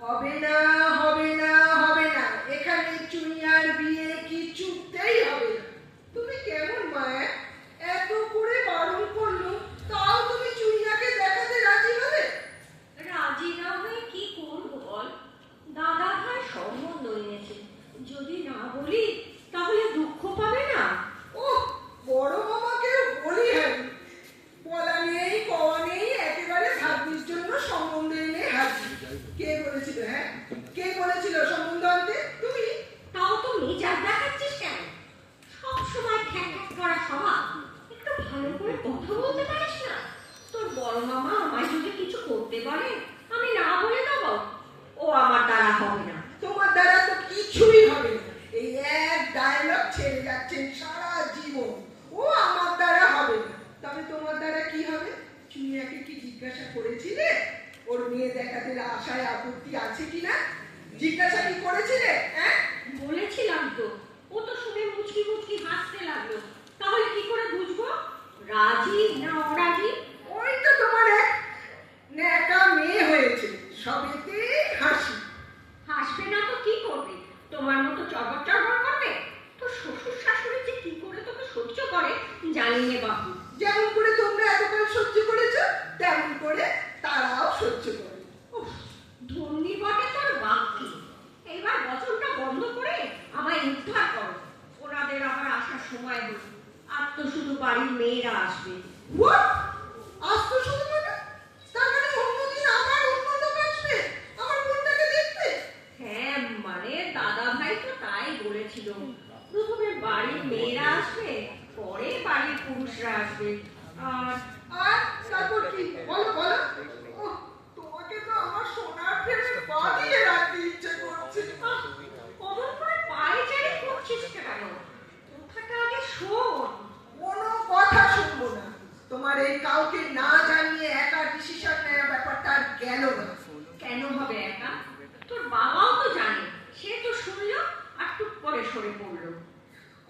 হবে না, হবে না, হবে না, এখানে চুইয়ার বিয়ে কিছুতেই হবে না। তুমি কেমন মায়া, এত করে বারণ করলো তাও তুমি চুইয়াকে দেখাতে রাজি হবে? রাজি না হয়ে কি করবো বল? দাদা ভাই সম্বন্ধ এনেছে, যদি না বলি তাহলে দুঃখ পাবে না? ও বড় মামাকেও বলি হ্যাঁ, বলা নেই কওয়া নেই, একেবারে ভাগ্নির জন্য সম্বন্ধ এনে হাজির। কে বলেছিল? হ্যাঁ, কে বলেছিল সম্বন্ধ আনতে? তুমি? তাও তো মেজাজ দেখাচ্ছিস কেন? সব সময় খ্যাক খ্যাক করা স্বভাব, একটু ভালো করে কথা বলতে পারিস না? তোর বড় মামা আমায় যদি কিছু করতে বলে আমি না বলে দেবো? ও আমার দ্বারা হবে না। তোমার দ্বারা তো কিছুই হবে না। এই এক ডায়লগ ছেড়ে যাচ্ছেন সারা জীবন, ও আমার দ্বারা হবে না। তবে তোমার দ্বারা কি হবে? চুনিয়াকে কি জিজ্ঞাসা করেছিলে ওর মেয়ে দেখাতে আশায় আপত্তি আছে কিনা? জিজ্ঞাসা কি করেছিলে? হ্যাঁ, বলেছিলাম তো। ও তো শুনে মুচকি মুচকি হাসতে লাগলো। তাহলে কি করে বুঝবো রাজি না অরাজি? ওই তো তোমার এক ন্যাকা মেয়ে হয়েছে, সবেতে হাসি। হাসবে না তো কি করবে? তোমার মতো চবর চবর করবে? তো শ্বশুর শাশুড়ি যে কি করে তোকে সহ্য করে জানি নে বাবু। যেমন করে তোমরা এতকাল সহ্য করেছো তেমন করে তারাও সহ্য করে। উফ, ধন্যি বটে তোর বাপকে। এবার বচনটা বন্ধ করে আমায় উদ্ধার করো। ওনাদের আবার আসার সময় হলো। আর তো শুধু বাড়ির মেয়েরা আসবে। What? আজ তো শুধু মানে? তার মানে অন্যদিন আবার অন্য লোক আসবে আমার বোনটাকে দেখতে? হ্যাঁ, মানে দাদা ভাই তো তাই বলেছিল। প্রথমে বাড়ির মেয়েরা আসবে, পরে বাড়ির পুরুষরা আসবে। আর আর তারপর কি? বলো বলো। ওহ, তোমাকে তো আমার সোনার ফ্রেমে পা দিয়ে রাখতে ইচ্ছে করছে। কমন করে পায়চারি করছিস কেন? কথাটা আগে শোন। কোনো কথা শুনবো না। তোমার এই কাউকে না জানিয়ে একা ডিসিশন নেওয়া ব্যাপারটা আর গেল না। কেন হবে একা? তোর বাবাও তো জানে। সে তো শুনলো আর টুক করে সরে পড়লো।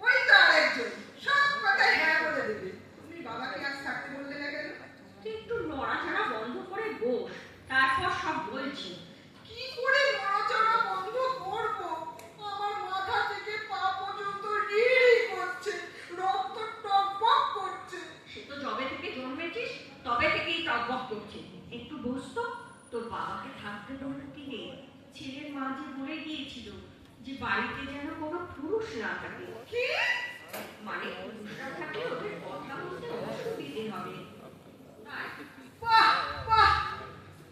ওই তো আরেকজন সব কথা হ্যাঁ বলে দেবে। তুমি বাবাকে আজ থাকতে বললে না কেন? তুই একটু নড়াচড়া বন্ধ করে বস, তারপর সব বলছি। কি করে নড়াচড়া বন্ধ করব? আমার মাথা থেকে পা পর্যন্ত রিড়ি করছে, রক্ত টকবক করছে। সে তো যবে থেকে জন্মেছিস তবে থেকেই টকবক করছে। একটু বস তো। তোর বাবাকে থাকতে দিলে ছেলের মা যে বলে গিয়েছিল যে বাড়িতে যেন কোনো পুরুষ না থাকে। কি? মানে পুরুষরা থাকলে ওদের কথা বলতে অসুবিধে হবে। তাই বাহ বাহ,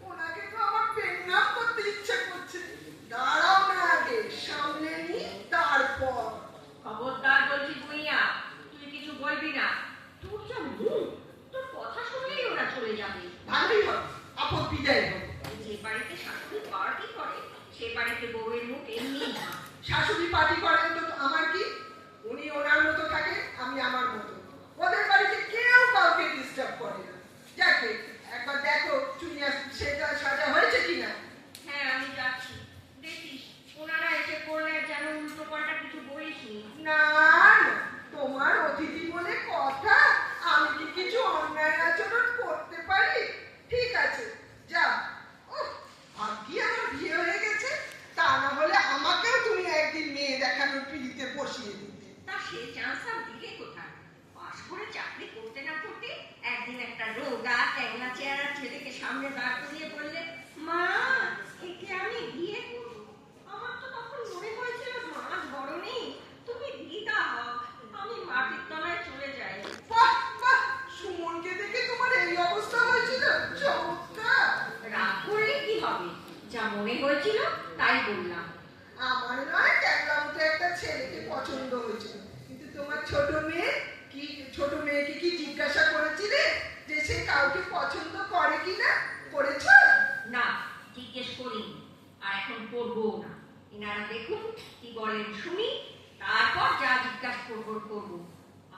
ওনাকে তো আমার পেন্নাম করতে ইচ্ছে করছে। দাঁড়াও না, আগে সামনে নি তারপর। খবরদার বলছি ভুইয়া, তুই কিছু বলবি না। তোর যা মুখ, তোর কথা শুনলেই ওরা চলে যাবে। ভালোই হবে, আপদ বিদায় হবে। যে বাড়িতে শাশুড়ি পার্টি করে সে বাড়িতে বউয়ের মুখ এমনি না। শাশুড়ি পার্টি করেন তো আমার কি? উনি ওনার মতো থাকে, আমি আমার মতো। ওদের বাড়িতে কেউ কাউকে ডিস্টার্ব করে না। যাকে একবার দেখো চুনিয়া সেটা সাজা হয়েছে কিনা। হ্যাঁ, আমি যাচ্ছি। দেখিস ওনারা এসে পড়লে যেন উল্টো পাল্টা কিছু বলিসনি। না না, তোমার অতিথি বলে কথা, আমি কি কিছু অন্যায় আচরণ করতে পারি? ঠিক আছে, যা। ওহ, ভাগ্যি আমার বিয়ে হয়ে গেছে, তা না হলে আমাকেও তুমি একদিন মেয়ে দেখানোর পিড়িতে বসিয়ে দিতে। তা সে চান্স আর দিলে কোথায়? পাশ করে চাকরি করতে না করতে একদিন একটা রোগা ট্যাংলা চেহারা ছেলেকে সামনে দাঁড় করিয়ে বললে, মা একে আমি বিয়ে করবো। আমার তো তখন মনে হয়েছিল মাছ বড় নেই, তুমি দিদা হও, আমি মাটির তলায় চলে যাই। বাহ বাহ, সুমনকে দেখে তোমার এই অবস্থা হয়েছিল? চমৎকার। রাগ করলে কি হবে? যা মনে হয়েছিল তাই বললাম। আমার নয় ট্যাংলা মতো একটা ছেলেকে পছন্দ হয়েছিল, কিন্তু তোমার ছোট মেয়েকে কি জিজ্ঞাসা করেছিলে যে সে কাউকে পছন্দ করে কিনা? করেছ? না, জিজ্ঞেস করিনি, আর এখন করবো না। এনারা দেখুন কি বলেন শুনি, তারপর যা জিজ্ঞাসা করবো।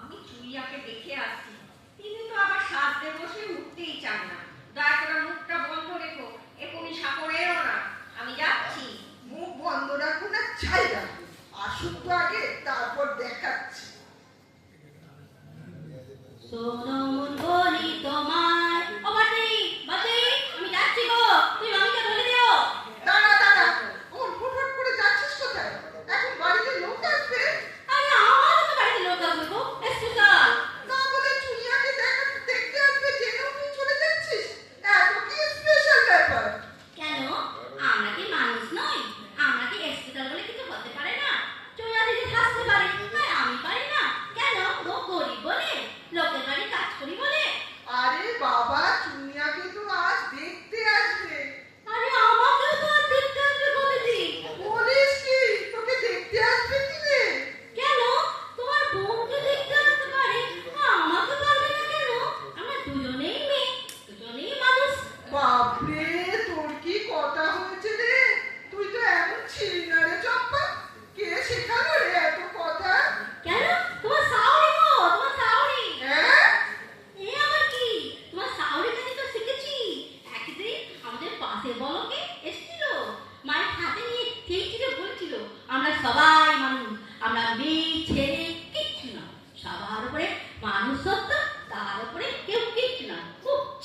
আমি চুইয়াকে দেখে আসছি, তিনি তো আবার সাজতে বসে উঠতেই চান না। দয়া করে মুখটা বন্ধ রেখো, এখনই সাপড়েও না। আমি যাচ্ছি। মুখ বন্ধ রাখো না ছাই রাখো, আসুক তো আগে, তারপর দেখাচ্ছি। সোনমন বলি তোমার ও বাটি বাটি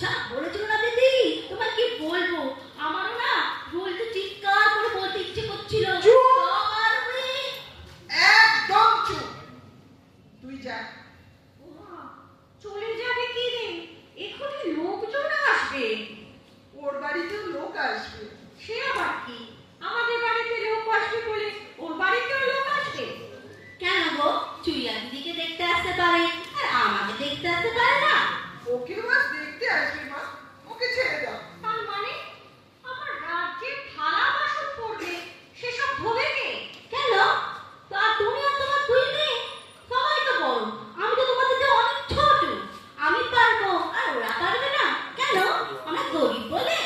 যা বলেছিল না দিদি, তোমায় কি বলবো, আমারও না বলতে চিৎকার করে বলতে ইচ্ছে করছিল। চুপ! বাবার মেয়ে। একদম চুপ। তুই যা। ওমা, চলে যাবে কি রে? এখনই লোকজন আসবে। ওর বাড়িতেও লোক আসবে। সে আবার কি? আমাদের বাড়িতে লোক আসবে বলে ওর বাড়িতেও লোক আসবে? কেন গো, চুইয়া দিদিকে দেখতে আসতে পারে আর আমাকে দেখতে আসতে পারে না? ওকেও আজ দেখতে আসবে মা, ওকে ছেড়ে দাও। তার মানে আমার রাজ্যে থালা বাসন পড়বে, সেসব ধোবে কে? কেন? তা তুমি আর তোমার দুই মেয়ে সবাই তো বড়, আমি তো তোমাদের চেয়ে অনেক ছোট। আমি পারবো আর ওরা পারবে না কেন? আমরা গরিব বলে?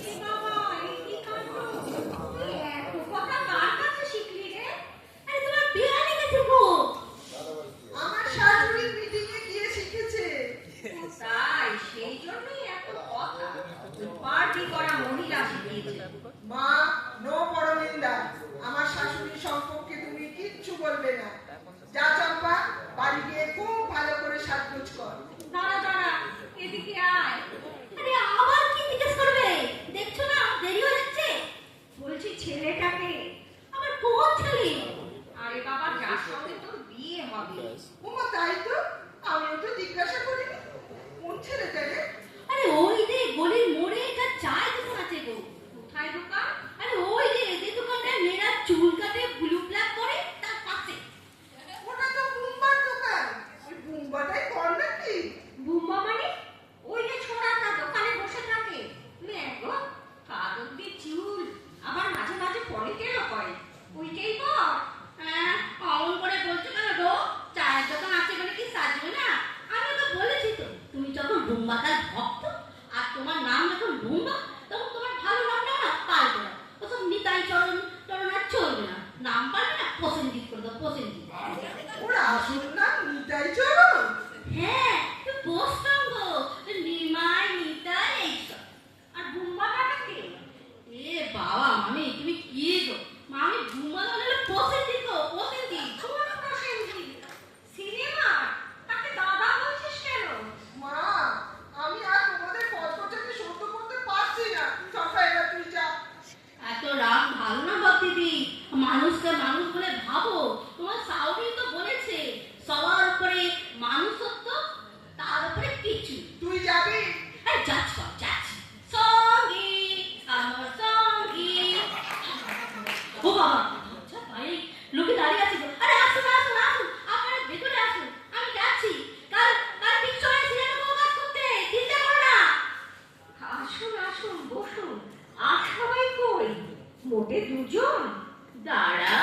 এ বাবা, এই কি কাণ্ড! তুই এত কথা কার কাছে শিখলি রে? আরে তোমার বিয়ে লেগেছে গো। আমার শাশুড়ি মিটিং এ গিয়ে শিখেছে। তাই সেই জন্যই এত কথা। পার্টি করা মহিলা শিখিয়েছে। মা, নো পরনিন্দা। আমার শাশুড়ি সম্পর্কে তুমি কিচ্ছু বলবে না। যা চম্পা, বাড়ি গিয়ে খুব ভালো করে সাজগোজ কর। দাঁড়া দাঁড়া, এদিকে আয়। আরে আবার কি জিজ্ঞেস করবে? দেখছো না দেরি হয়ে যাচ্ছে। বলছি ছেলেটাকে। আমার কোন ছেলে? আরে বাবা, যার সঙ্গে তোর বিয়ে হবে। ওমা, তাই তো, আমিও তো জিজ্ঞাসা করিনি। কোন ছেলেটা রে? আরে ওই যে গলির মোড়ে একটা চায়ের দোকান আছে গো। কোথায় দোকান? আরে ওই যে দোকানটায় মেয়েরা চুল কাটে ব্লু ব্ল্যাক করে তার পাশে। ওটা তো বুম্বার দোকান। ওই বুম্বাটাই কর নাকি? বুম্বা মানে? ওই যে ছোড়াটা দোকানে বসে থাকে। গো, কাদর দিয়ে চুল, আবার মাঝে মাঝে পলিটেরও হয়। ওইটাই কর। হ্যাঁ, অমন করে বলছো কেন গো? চায়ের দোকান আছে বলে কি সাজবে না? আমি তো বলেছি তো, তুমি যখন বুম্বাটার ভক্ত আর তোমার নাম যখন বুম্বা, তখন তোমার ভালো নামটা না পাল্টে না। ওসব নিতাই চরণ চরণ আর চলবে না। নাম পাল্টে না, পসেন্দিত করে দাও, পসেন্দিত। ওর আসল নাম নিতাই চরণ। হ্যাঁ, তুই বসতাম গো, নিমাই নিতাই এইসব। আর বুম্বাটা কে? এ বাবা মামি, তুমি কি গো? মামি বুম্বা মানে পসেন্দিত, পসেন্দিত। কোন প্রসেনজিৎ? সিনেমা? তাকে দাদা বলছিস কেন? মা, আমি আর তোমাদের পত্রটাকে সহ্য করতে পারছি না। চম্পা, এবার তুই যা। এত রাগ ভালো না বাপ দিদি, মানুষকে মানুষ বলে ভাবো। তোমার সাউরি তো বলেছে সবার উপরে মানুষত্ব, তার উপরে কিছু। তুই যাবি? আরে যাচ্ছি বাপ, যাচ্ছি। সঙ্গী, আমার সঙ্গী। ও বাবা, আচ্ছা ভাই, লোকে দাঁড়িয়ে আছে গো। আরে আসুন আসুন আসুন, আপনারা ভেতরে আসুন, আমি যাচ্ছি। কাল কাল ঠিক সময় সিনেমা কাজ করতে, চিন্তা করো না। আসুন আসুন, বসুন। আর সবাই কই? মোটে দুজন? দাঁড়া,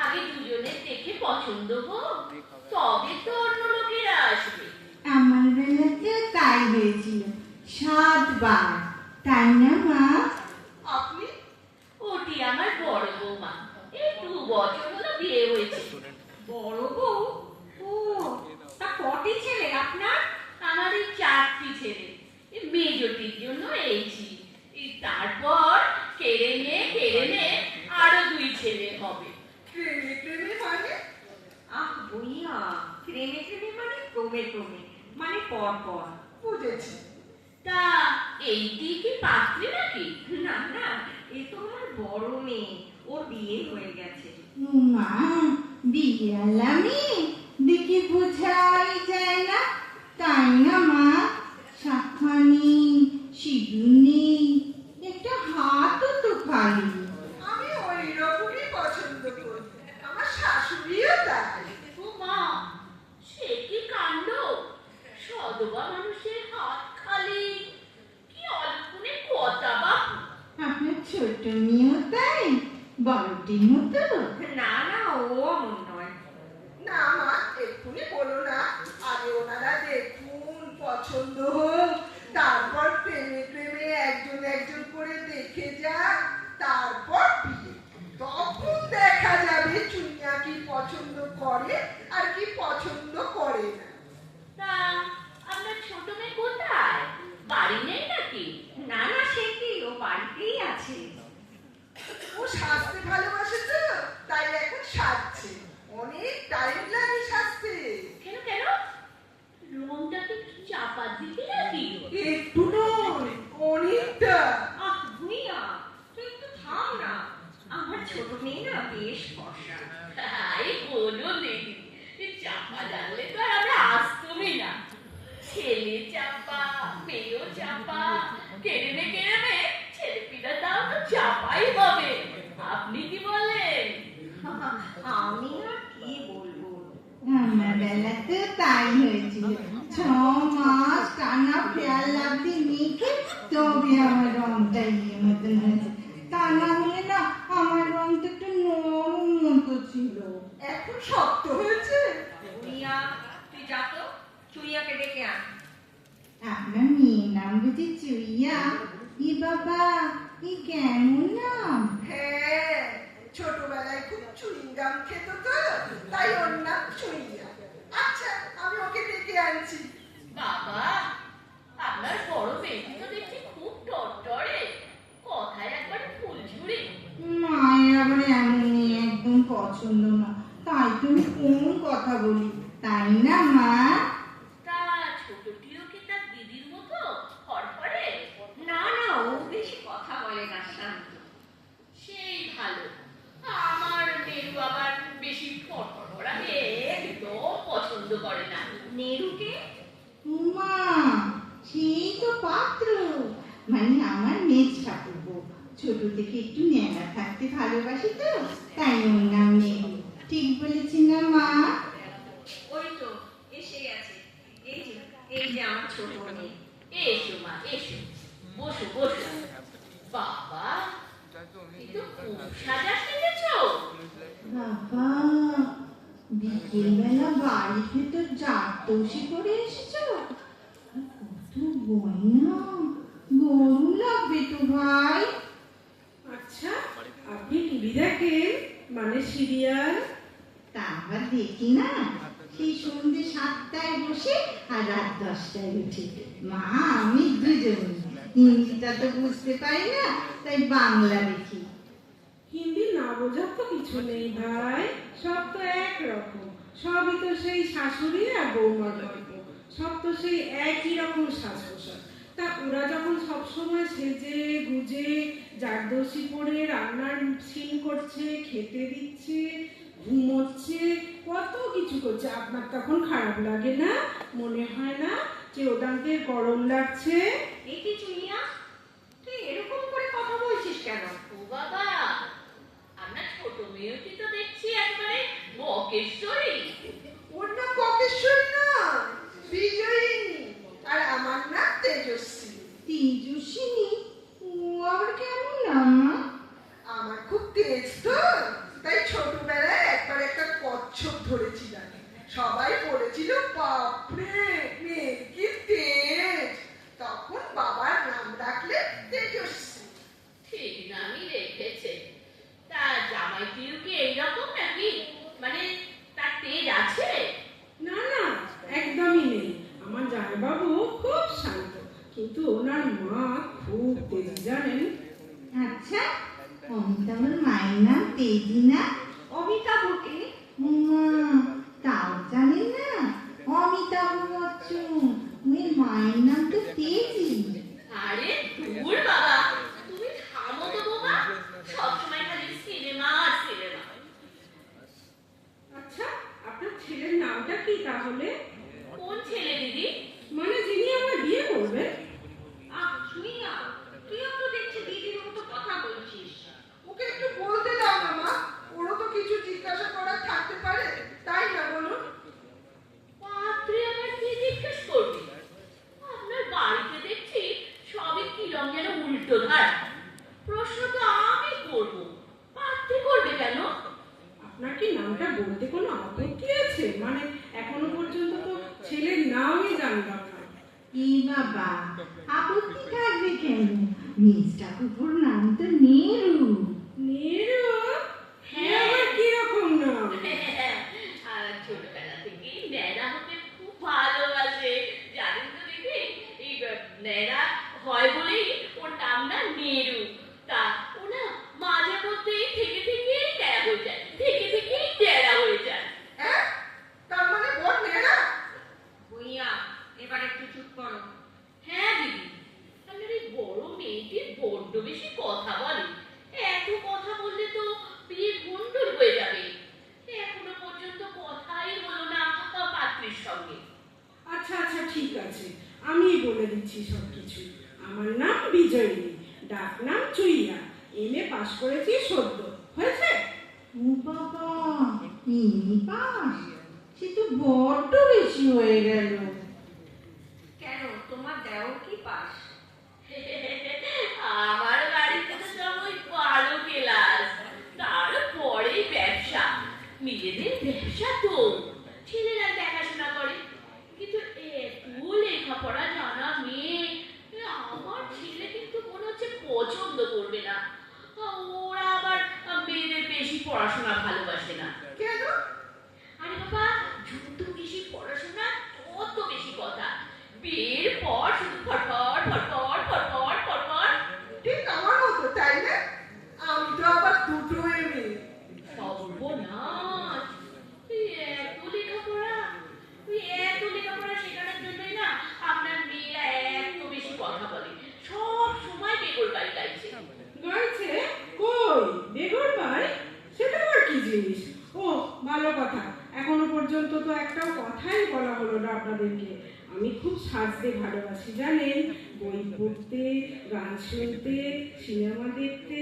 আগে দুজনের দেখে পছন্দ হোক, তবে তো অন্য লোকেরা আসবে। আমার বেলাতেও তাই হয়েছিল, 7 বার, তাই না মা? আপনি? ওটি আমার বড় বৌমা, এই 2 বছর হলো বিয়ে হয়েছে। বড় বউ? ও, তা কটি ছেলে আপনার? আমার এই 4টি ছেলে, এই মেজটির জন্য এইছি, তারপর কেড়ে নিয়ে আরো 2 ছেলে হবে। প্রেমে প্রেমে মানে? আহ বইয়া, প্রেমে প্রেমে মানে ক্রমে ক্রমে, মানে পর পর। বুঝেছি। তা এইটি কি পাত্রী নাকি? না না, এ তো আমার বড় মেয়ে, ওর বিয়ে হয়ে গেছে। মা, বিয়ে আলামি দেখে বোঝাই যায় না, তাই না মা? শাখা নেই, সিঁদুর নেই, একটা হাতও তো খালি। আমি ওই রকমই পছন্দ করি। আমার শাশুড়িও তাই। ও মা, সে কি কাণ্ড! সদবা মানুষের হাত খালি, কি অল্পনে কথা বাপু। আপনার ছোট মেয়েও তাই, বড়টির মতো। না না, ও অমন নয়। না মা, এক্ষুনি বলো না। আগে ওনারা দেখুন, পছন্দ হোক, তারপর প্রেমে প্রেমে একজন একজন করে দেখে যাক, তারপর বিয়ে। তখন দেখা যাবে চুইয়া কি পছন্দ করে আর কি পছন্দ করে না। তা আপনার ছোট মেয়ে কোথায়? বাড়ি নেই নাকি? না না, সে কি, ও বাড়িতেই আছে। ও সাজতে ভালোবাসে তো, তাই এখন সাজছে। অনেক টাইম লাগে সাজতে। কেন? রংটাকে কি চাপা দিতে বেলাতে তাই হয়েছিল। 6 মাস টানা ফেয়ার লাভলি মেখে তবে আমার রংটা ইয়ে মতন হয়েছে। তা না হলে না আমার রংটা একটু নরম মতো ছিল। এখন শক্ত হয়েছে। ভুইয়া, তুই যা তো চুইয়াকে ডেকে আন। আপনার মেয়ের নাম বুঝি চুইয়া? ই বাবা, ই কেমন নাম? হ্যাঁ, ছোটবেলায় খুব চুইং গাম খেত তো, তাই ওর নাম চুইয়া। আচ্ছা, আমি ওকে ডেকে আনছি। বাবা, আপনার বড় মেয়েটি তো দেখছি খুব টরটরে, কথায় একবার ফুলঝুরি। মায়ের আবার এমন মেয়ে একদম পছন্দ না, তাই তুমি কোন কথা বলি, তাই না মা? তা ছোটটিও কি তার দিদির মতো ফরফরে? না না, ও বেশি কথা বলে না, শান্ত। সেই ভালো। আমার মেরু আবার বেশি ফরফর করা মেয়ে একদম পছন্দ করে না। নেরুকে? মা, সেই তো পাত্র, মানে আমার মেজ ঠাকুরপো। ছোট থেকে একটু ন্যাড়া থাকতে ভালোবাসি তো, তাই ওর নাম নেবু। ঠিক বলেছি না মা? ওই তো এসে গেছে। এই যে আমার ছোট মেয়ে। এসো মা, এসো, বসো বসো। বাবা, কিন্তু খুব সাজা সেজেছো। বাবা, বিকেলবেলা বাড়ি ভেতর জারদৌসি করে এসেছো? কত গয়না, গরম লাগবে তো ভাই। আচ্ছা, আপনি টিভি দেখেন, মানে সিরিয়াল? তা আবার দেখি না, সেই সন্ধ্যে 7টায় বসে আর রাত 10টায় উঠে। মা আমি দুজন, হিন্দিটা তো বুঝতে পারি না, তাই বাংলা দেখি। হিন্দি না বোঝার তো কিছু নেই ভাই, সব তো একরকম। সবই তো সেই শাশুড়ি আর বৌমার গল্প, সব তো সেই একই রকম সাজ পোশাক। তা ওরা যখন সবসময় সেজে গুজে জারদৌসি পরে রান্নার সিন করছে, খেতে দিচ্ছে, ঘুমোচ্ছে, কত কিছু করছে, আপনার তখন খারাপ লাগে না? মনে হয় না যে ওদান্তে গরম লাগছে? এই কি চুইয়া, তুই এরকম করে কথা বলছিস কেন? ও বাবা, আপনার ছোট মেয়েটি তো দেখছি একবারে বকেশ্বরী। ওর নাম বকেশ্বরী না, বিজয়িনী, আর আমার নাম তেজস্বী। তেজস্বিনী? ও আবার কেমন নাম মা? আমার খুব তেজ তো, তাই ছোটবেলায় একবার একটা কচ্ছপ ধরেছিলাম। সবাই বলেছিল বাপরে মেয়ের কি তেজ, তখন বাবার নাম রাখলে তেজস্বী। ঠিক নামই রেখেছে। তা জামাইটিও কি এইরকম নাকি? মানে তার তেজ আছে? না না, একদমই নেই। আমার জামাইবাবু খুব শান্ত, কিন্তু ওনার মা খুব তেজ, জানেন? আচ্ছা, অমিতাভের মায়ের নাম তেজি না? অমিতাভকে? মা, তাও জানেন না? অমিতাভ বচ্চন, ওই মায়ের নাম তো তেজি। আরে দূর বাবা, তুমি থামো তো বাবা, সবসময় খালি সিনেমা আর সিনেমা। আচ্ছা, আপনার ছেলের নামটা কি তাহলে? কোন ছেলে দিদি? মানে যিনি আমার বিয়ে করবেন? চুইয়া, তুইও তো দেখছি দিদির মতো কথা বলছিস। ওকে একটু বলতে দাও না মা, ওরও তো কিছু জিজ্ঞাসা করার থাকতে পারে, তাই না বলুন? পাত্রে আবার কি জিজ্ঞেস করবি? আপনার বাড়িতে দেখছি সবই কিরম যেন উল্টো ধারা। প্রশ্ন তো আমি করব, পাত্রে করবে কেন? আপনার কি নামটা বলতে কোনো আপত্তি আছে? মানে এখনো পর্যন্ত তো ছেলের নামই জানলাম না। এ বাবা, আপত্তি থাকবে কেন? মেজ ঠাকুরপোর নাম তো নেরু। নেরু? হ্যাঁ। আবার কিরকম নাম? আর ছোটবেলা থেকেই ন্যাড়া হতে খুব ভালোবাসে, জানেন তো দিদি? এই ন্যাড়া হয় বলেই ওর নাম না নেরু। তা ও না মাঝে মধ্যেই থেকে থেকেই ন্যাড়া হয়ে যায়, থেকে থেকেই ন্যাড়া হয়ে যায়। হ্যাঁ, তার মানে বল নেড়া? ভুইয়া, এবার একটু চুপ করো। হ্যাঁ দিদি, আপনার এই বড় মেয়েটি বড্ড বেশি কথা বলে। এত কথা বললে তো বিয়ে গন্ডগোল হয়ে যাবে। এখনো পর্যন্ত কথাই হলো না পাত্রীর সঙ্গে। আচ্ছা আচ্ছা, ঠিক আছে, আমি বলে দিচ্ছি সবকিছু। আমার নাম বিজয়িনী, ডাক নাম চুইয়া, এমএ পাশ করেছি সদ্য। হয়েছে? ও বাবা, এমনি পাস? সে তো বড্ড বেশি হয়ে গেল। কেন, তোমার দেওর কি পাস? আমার বাড়িতে তো সব ওই ভালো ক্লাস, তারপরে ব্যবসা, নিজেদের ব্যবসা তো ছেলেরা দেখাশোনা করে। কিন্তু এত লেখাপড়া জানা মেয়ে আমার ছেলে কিন্তু মনে হচ্ছে পছন্দ করবে না। ওরা আবার মেয়েদের বেশি পড়াশোনা ভালোবাসে না। কেন? আরে বাবা, যত বেশি পড়াশোনা তত বেশি কথা। বিয়ের পর শুধু ফটফট ফটফট ফটফট ফটফট। ঠিক আমার মতো, তাই না? আমি তো আবার দুটো মেয়ে। সর্বনাশ! এই এত লেখাপড়া, ওই এত লেখাপড়া শেখানোর জন্যই না আপনার মেয়েরা এত বেশি কথা বলে, সব সময় বেগর বাড়ি গাইছে। গাইছে? কই বেগর ভাই? সেটা আবার কি জিনিস? ও ভালো কথা, এখনো পর্যন্ত তো একটাও কথাই বলা হলো না আপনাদেরকে। আমি খুব সাজতে ভালোবাসি জানেন, বই পড়তে, গান শুনতে, সিনেমা দেখতে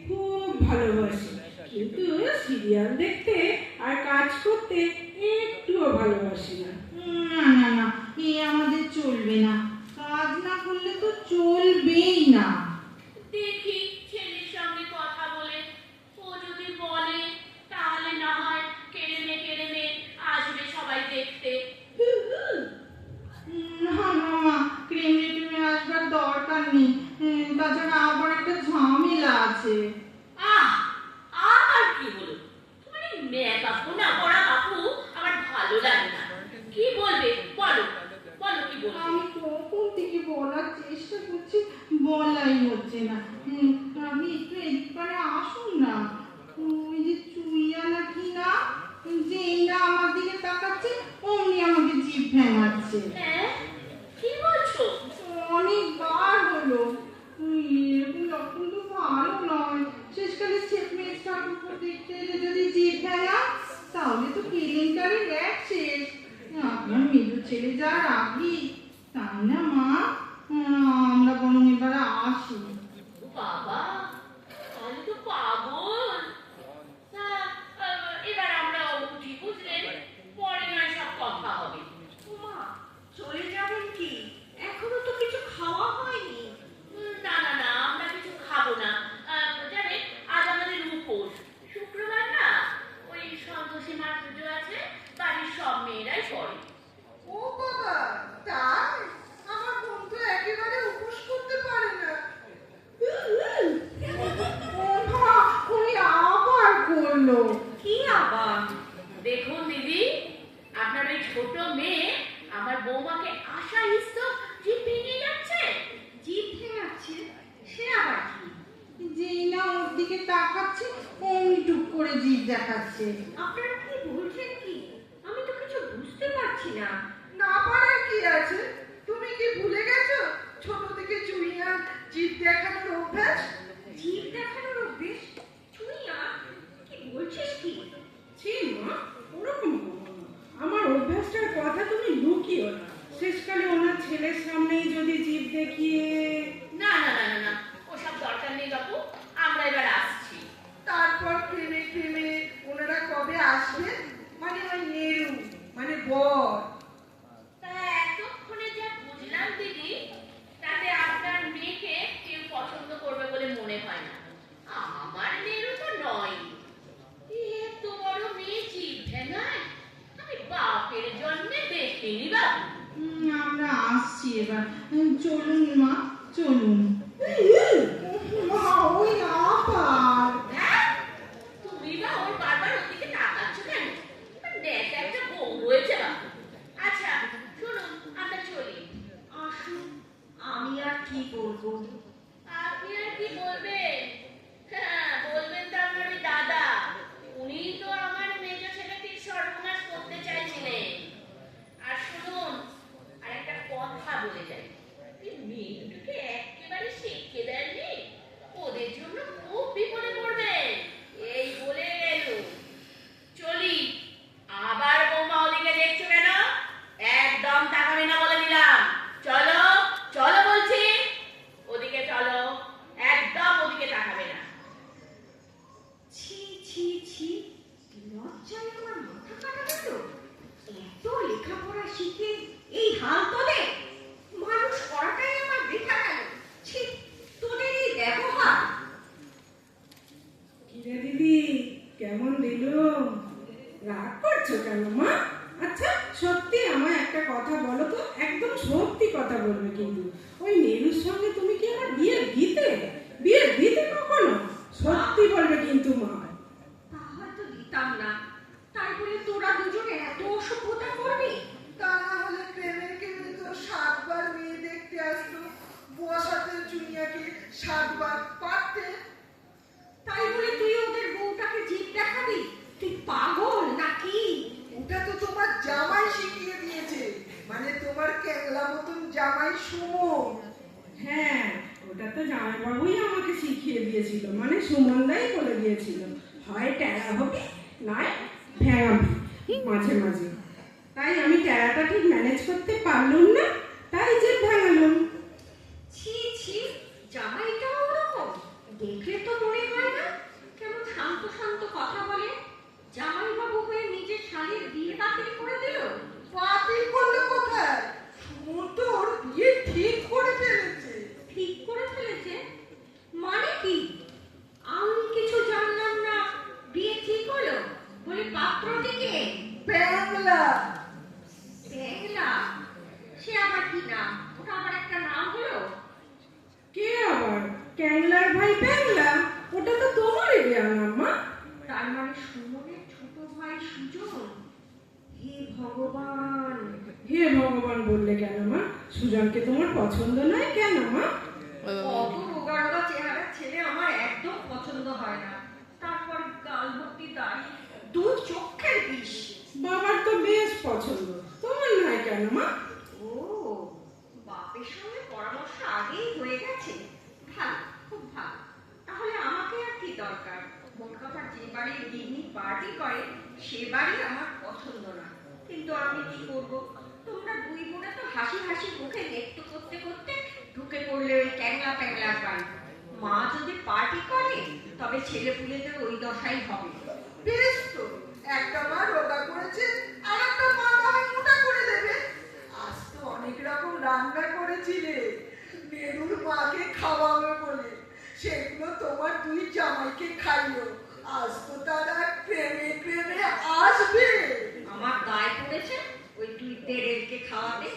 খুব ভালোবাসি, কিন্তু সিরিয়াল দেখতে আর কাজ করতে একটুও ভালোবাসি না। না না না, এ আমাদের চলবে না। কাজ না করলে তো চলবেই না। দেখি ছেলের সঙ্গে কথা বলে, ও যদি বলে তাহলে না হয় কেড়ে আসবে সবাই দেখতে। না না মা, ক্রিমে টিমে আসবার দরকার নেই। তাছাড়া আবার একটা ঝামেলা আছে। আহ, আর কি হলো? তোমার এই মেকআপও না করা কাকু আমার ভালো লাগে না। কি বলবে বলো, বলো কি বলবে? আমি কখন থেকে বলার চেষ্টা করছি, বলাই হচ্ছে না। আপনি একটু এদিক পারে আসুন না। ওই যে চুইয়া না কি না, যেই না আমার দিকে তাকাচ্ছে অমনি আমাকে জিভ ভেঙাচ্ছে। হ্যাঁ, কি বলছো? অনেকবার হলো। এরকম লক্ষণ তো ভালো নয়। শেষকালে ছেলেমেয়ে ঠাকুর দেখতে এলে যদি জিভ ভেঙা, তাহলে তো কেলেঙ্কারি এক শেষ। আপনার মেজো ছেলে যা রাগি, তাই না মা? আমরা বরং এবারে আসি। বাবা, আমি তো পাগল। তা, এবার আমরা উঠি বুঝলেন, পরে নয় সব কথা হবে। উমা, চলে যাবেন কি? এখনো তো কিছু খাওয়া হয়নি। না না না, আমরা কিছু খাবো না। জানেন, আজ আমাদের উপোস, শুক্রবার না, ওই সন্তোষী মার পুজো আছে, বাড়ির সব মেয়েরাই করে। ও বাবা, তাই? আমার বোন তো একেবারে উপোস করতে পারে না। ও মা, উনি আবার করলো। কি আবার? দেখুন দিদি, আপনার ওই ছোট মেয়ে আমার বৌমাকে আশা ইস্ত জিভ ভেঙে যাচ্ছে। জিভ ভেঙাচ্ছে? সে আবার কি? যেই না ওর দিকে তাকাচ্ছে অমনি টুক করে জিভ দেখাচ্ছে। আপনারা কি বলছেন কি? আমি তো কিছু বুঝতে পারছি না। না পারার কি আছে? তুমি কি ভুলে গেছো ছোট থেকে চুইয়ার জিভ দেখানোর অভ্যাস? জিভ দেখানোর অভ্যেস? চুইয়া, কি বলছিস কি? ছি মা, ওরকম করো না। আমার অভ্যাসটার কথা তুমি লুকিও না। শেষকালে ওনার ছেলের সামনেই যদি জিভ দেখিয়ে। না না না না না, ওসব দরকার নেই বাপু, আমরা এবার আসছি। তারপর প্রেমে প্রেমে ওনারা কবে আসবেন? মানে ওই নেরু, মানে বর। তা এতক্ষণে যা বুঝলাম দিদি, তাতে আপনার মেয়েকে কেউ পছন্দ করবে বলে মনে হয় না। আমার মেয়েরও তো নয়। এত বড় মেয়ে জিভ ভেঙায়, আমি বাপের জন্মে দেখিনি বাবু। আমরা আসছি এবার। চলুন মা, চলুন। মা, ওই আবার। হ্যাঁ? তুমি বা ওর বারবার ওদিকে তাকাচ্ছ কেন? নেশা একটা বউ রয়েছে বাবু। আচ্ছা শুনুন, আমরা চলি। আসুন, আমি আর কি বলবো? আপনি আর কি বলবেন? হ্যাঁ, বলবেন তো আপনার ওই দাদা। উনি তো আমার মেজ ছেলেটির সর্বনাশ করতে চাইছিলেন। আর শুনুন, আর একটা কথা বলে যাই, এই মেয়েটাকে একেবারে শিখে দেননি, ওদের জন্য খুব বিপদে পড়বেন। এই বলে গেল। চলি। আবার বৌমা ওদিকে দেখছো কেন? একদম তাকাবে না বলে দিলাম। চলো, চলো বলছি। ওদিকে চলো, একদম ওদিকে পারছো কেন মা? আচ্ছা সত্যি আমায় একটা কথা বলো তো, একদম সত্যি কথা বলবে কিন্তু, ওই নীলুর সঙ্গে তুমি কি আমার বিয়ে দিতে কখনো? সত্যি বলবে কিন্তু মা। তা হয়তো দিতাম না, তাই বলে তোরা দুজনে এত অসভ্যতা করবি? তা না হলে প্রেমের কেমনি তো 7 বার মেয়ে দেখতে আসতো, বসাতে চুনিয়াকে 7 বার পারতে। তাই বলে তুই ওদের বউটাকে জিভ দেখাবি? তুই পাগল নাকি? ওটা তো তোমার জামাই শিখিয়ে দিয়েছে, মানে তোমার ক্যাংলা মতন জামাই সুমন। হ্যাঁ, ওটা তো জামাইবাবুই আমাকে শিখিয়ে দিয়েছিল, মানে সুমনদাই বলে দিয়েছিল, হয় ট্যাড়া হবে নয় ভ্যাঙাবি মাঝে মাঝে। তাই আমি ট্যাড়াটা ঠিক ম্যানেজ করতে পারলুম না, তাই যে ভ্যাঙালুম। ছি ছি, জামাইটাও ওরকম, দেখলে তো মনে হয় না কেমন শান্ত শান্ত কথা বলে। জামাইবাবু হয়ে নিজের শালীর বিয়ে বাতিল করে দিল। বাতিল করলে কোথায়, সুমন তো ওর বিয়ে ঠিক করে ফেলেছে। ঠিক করে ফেলেছে মানে কি? আমি কিছু জানলাম না। বিয়ে ঠিক হলো বলে পাত্রটিকে ব্যাংলা। বেংলা? সে আবার কি নাম? ওটা আবার একটা নাম হলো? কে আবার? ক্যাংলার ভাই ব্যাংলা? ওটা তো তোমারই দেয়া নাম মা। তার মানে সুমনের ছোট ভাই সুজন? হে ভগবান! হে ভগবান বললে কেন মা? সুজনকে তোমার পছন্দ নয় কেন মা? অত রোগা রোগা চেহারার ছেলে আমার একদম পছন্দ হয় না। তারপর গাল ভর্তি দাড়ি, দু চোখের বিষ। বাবার তো বেশ পছন্দ, তোমার নয় কেন মা? ও, বাপের সঙ্গে পরামর্শ আগেই হয়ে গেছে। ভালো, খুব ভালো। তাহলে আমাকে আর কি দরকার? মোট কথা যে বাড়ির গিন্নি পার্টি করে সে বাড়ি আমার পছন্দ না। কিন্তু আমি কি করব? তোমরা দুই বোনে তো হাসি হাসি মুখে নৃত্য করতে করতে ঢুকে পড়লে ওই ক্যাংলা প্যাংলার বাড়ি। মা যদি পার্টি করে তবে ছেলে পুলেদের ওই দশাই হবে। বেশ তো, একটা মা রোগা করেছে, আর একটা মা আমি মোটা করে দেবে। আজ তো অনেক রকম রান্না করেছিলে নেরুর মাকে খাওয়াবে বলে, সেগুলো তোমার দুই জামাইকে খাইও। আজ তো তারা প্রেমে প্রেমে আসবে। আমার দায় পড়েছে ওই দুই তেরেলকে খাওয়াতে।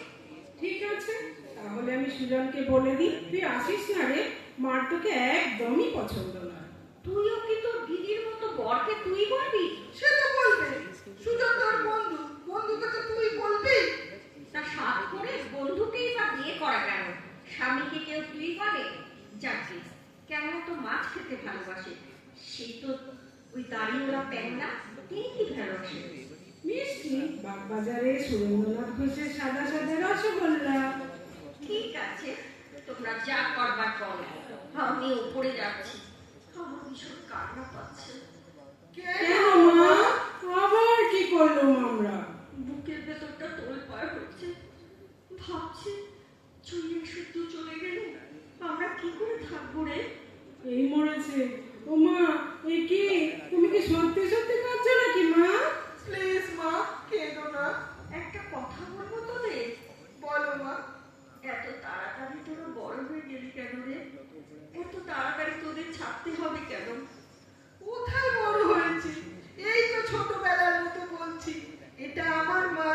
ঠিক আছে, তাহলে আমি সুজনকে বলে দিই, তুই আসিস না রে, মার তোকে একদমই পছন্দ নয়। তুইও কি তোর দিদির মতো বরকে তুই বলবি? সে তো বলবে, সুজন তোর বন্ধু, বন্ধুকে তো তুই বলবি। তা সাত করে বন্ধুকেই বা বিয়ে করা কেন? স্বামীকে কেউ তুই বলে? যাকে কেমন তো মাছ খেতে ভালোবাসে, সেই তো ওই দাড়িওয়ালা প্যাংলা, তিনি কি ভালোবাসে? মিষ্টি বাগবাজারে সুরেন্দ্রনাথ ঘোষের সাদা সাদা রসগোল্লা। ঠিক আছে, তোমরা যা করবার করো, আমি উপরে যাচ্ছি। আমার ভীষণ কান্না পাচ্ছে। কেন মা? আবার কি করলাম আমরা? বুকের ভেতরটা তোলপাড় হচ্ছে। ভাবছি চুইয়ে শুদ্ধ চলে গেলে আমরা কি করে থাকবো রে? এই মরেছে। ও মা, এ কি? তুমি কি সত্যি সত্যি কাঁদছো নাকি মা? প্লিজ মা, কেঁদো না। একটা কথা বলবো তোদের? বলো মা। এত তাড়াতাড়ি তোরা বড় হয়ে গেলি কেন রে? এত তাড়াতাড়ি তোদের ছাড়তে হবে কেন? কোথায় বড় হয়েছি, এই তো ছোটবেলার মতো বলছি, এটা আমার মা।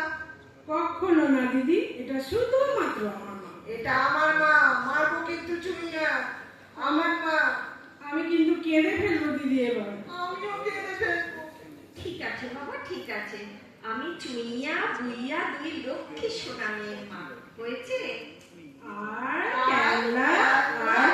কখনো না দিদি, এটা শুধুমাত্র আমার মা। এটা আমার মা, মারবো কিন্তু চুইয়া। আমার মা। আমি কিন্তু কেঁদে ফেলবো দিদি এবার। আমিও কেঁদে ফেলবো। ঠিক আছে বাবা, ঠিক আছে। আমি চুইয়া বুইয়া দুই লক্ষ্মী সোনা মেয়ের মা। হয়েছে? আর ক্যাংলা আর